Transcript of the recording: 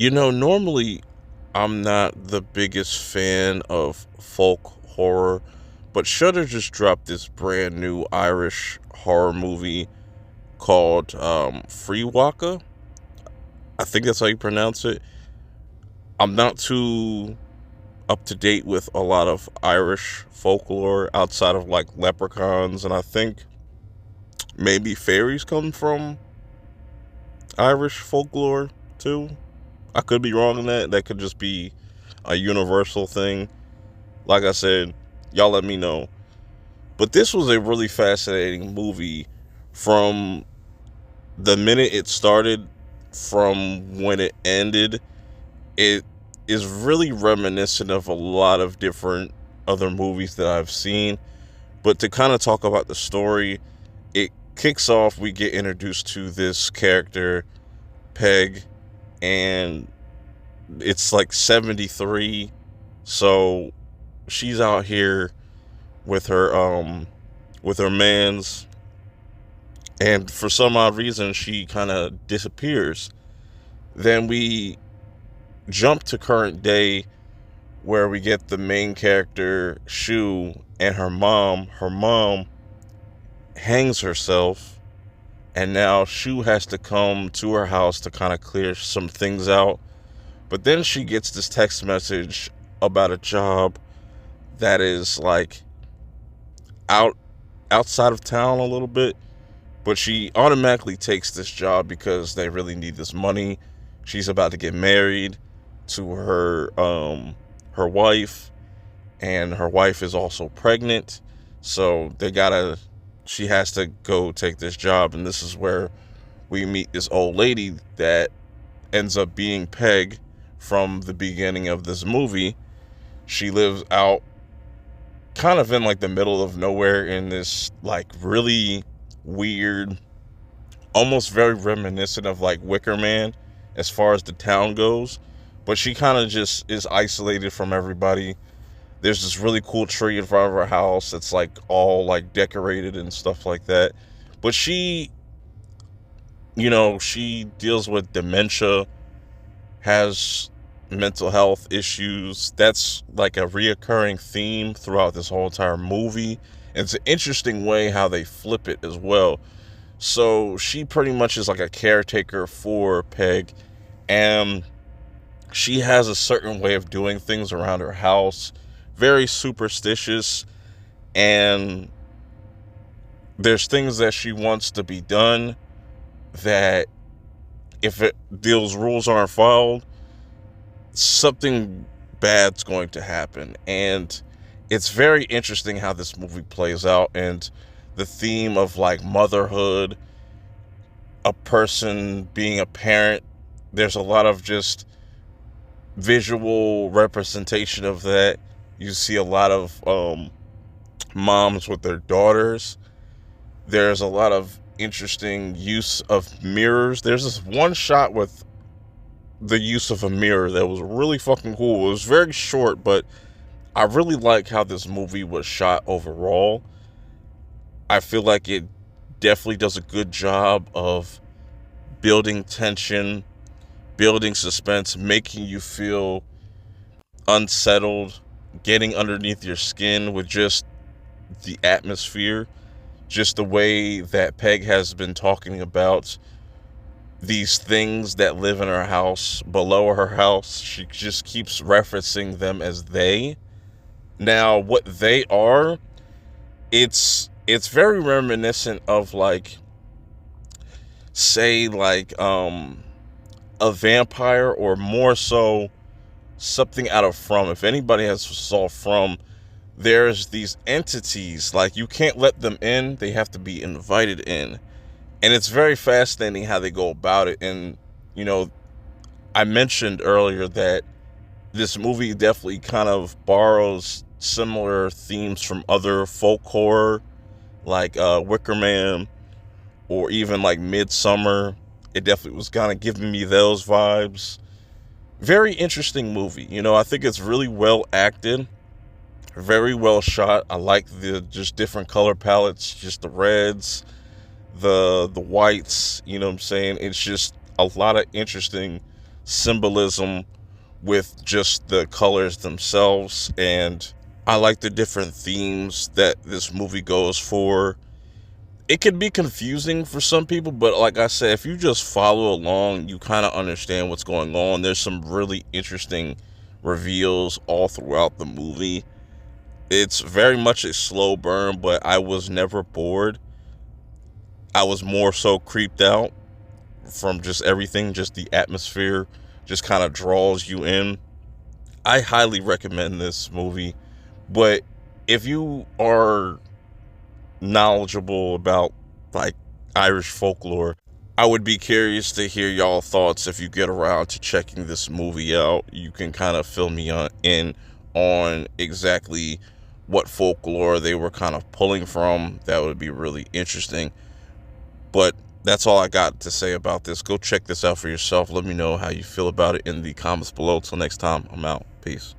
Normally I'm not the biggest fan of folk horror, but Shudder just dropped this brand new Irish horror movie called Fréwaka. I think that's how you pronounce it. I'm not too up to date with a lot of Irish folklore outside of like leprechauns, and I think maybe fairies come from Irish folklore too. I could be wrong in that. That could just be a universal thing. Like I said, y'all let me know. But this was a really fascinating movie from the minute it started, from when it ended. It is really reminiscent of a lot of different other movies that I've seen. But to kind of talk about the story, it kicks off, we get introduced to this character, Peig, and it's like 73. So she's out here with her mans, and for some odd reason she kind of disappears. Then we jump to current day, where we get the main character Shoo and her mom hangs herself, and now Shoo has to come to her house to kind of clear some things out. But then she gets this text message about a job that is like out outside of town a little bit, but she automatically takes this job because they really need this money. She's about to get married to her wife, and her wife is also pregnant, so she has to go take this job. And this is where we meet this old lady that ends up being Peg from the beginning of this movie. She lives out kind of in like the middle of nowhere in this like really weird, almost very reminiscent of like Wicker Man as far as the town goes. But she kind of just is isolated from everybody. There's this really cool tree in front of her house that's like all like decorated and stuff like that. But she deals with dementia, has mental health issues. That's like a reoccurring theme throughout this whole entire movie. And it's an interesting way how they flip it as well. So she pretty much is like a caretaker for Peg, and she has a certain way of doing things around her house, very superstitious, and there's things that she wants to be done that if those rules aren't followed, something bad's going to happen. And it's very interesting how this movie plays out, and the theme of like motherhood, a person being a parent. There's a lot of just visual representation of that. You see a lot of moms with their daughters. There's a lot of interesting use of mirrors. There's this one shot with the use of a mirror that was really fucking cool. It was very short, but I really like how this movie was shot overall. I feel like it definitely does a good job of building tension, building suspense, making you feel unsettled, getting underneath your skin with just the atmosphere, just the way that Peg has been talking about these things that live in her house, below her house. She just keeps referencing them as they. Now, what they are, it's very reminiscent of like, say like a vampire, or more so something out of From. If anybody has saw From, there's these entities, like you can't let them in, they have to be invited in. And it's very fascinating how they go about it. And I mentioned earlier that this movie definitely kind of borrows similar themes from other folk horror, like Wicker Man, or even like Midsummer. It definitely was kind of giving me those vibes. Very interesting movie. I think it's really well acted, very well shot. I like the just different color palettes, just the reds, the whites. You know what I'm saying? It's just a lot of interesting symbolism with just the colors themselves, and I like the different themes that this movie goes for. It can be confusing for some people, but like I said, if you just follow along, you kind of understand what's going on. There's some really interesting reveals all throughout the movie. It's very much a slow burn, but I was never bored. I was more so creeped out from just everything, just the atmosphere just kind of draws you in. I highly recommend this movie, but if you are knowledgeable about like Irish folklore, I would be curious to hear y'all thoughts if you get around to checking this movie out. You can kind of fill me in on exactly what folklore they were kind of pulling from. That would be really interesting. But that's all I got to say about this. Go check this out for yourself. Let me know how you feel about it in the comments below. Till next time, I'm out. Peace.